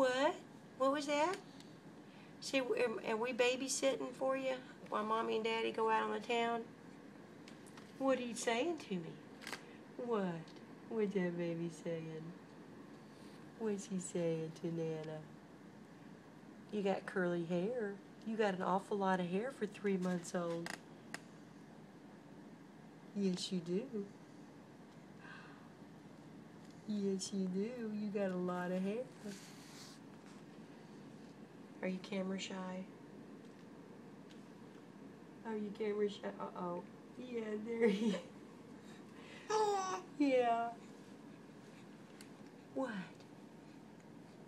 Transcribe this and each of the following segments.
What? What was that? See, are we babysitting for you while Mommy and Daddy go out on the town? What are you saying to me? What? What's that baby saying? What's he saying to Nana? You got curly hair. You got an awful lot of hair for 3 months old. Yes, you do. Yes, you do. You got a lot of hair. Are you camera shy? Are you camera shy? Uh-oh. Yeah, there he is. Yeah. What?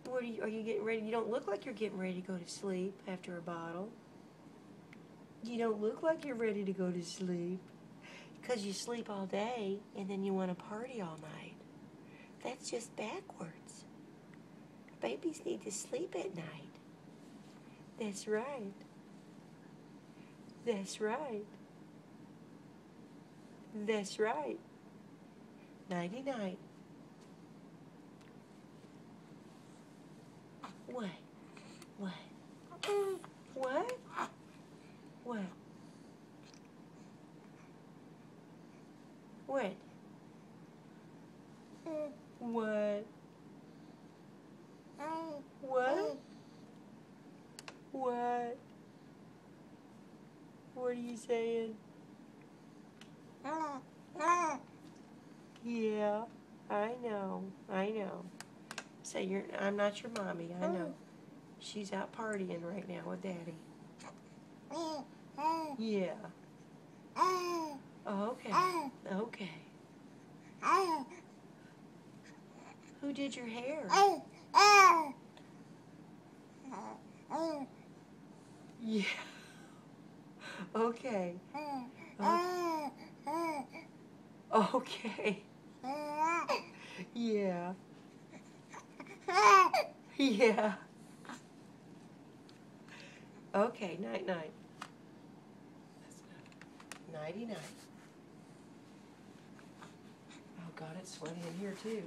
What are you getting ready? You don't look like you're getting ready to go to sleep after a bottle. You don't look like you're ready to go to sleep. Because you sleep all day and then you want to party all night. That's just backwards. Babies need to sleep at night. That's right. That's right. That's right. Nighty-night. What? What? What? What? What? What? What? What? What are you saying? Yeah, I know. I know. Say I'm not your mommy. I know. She's out partying right now with Daddy. Yeah. Oh, okay. Okay. Who did your hair? Yeah. Okay. Okay. Yeah. Yeah. Okay, night-night. Nighty-night. Oh, God, it's sweaty in here, too.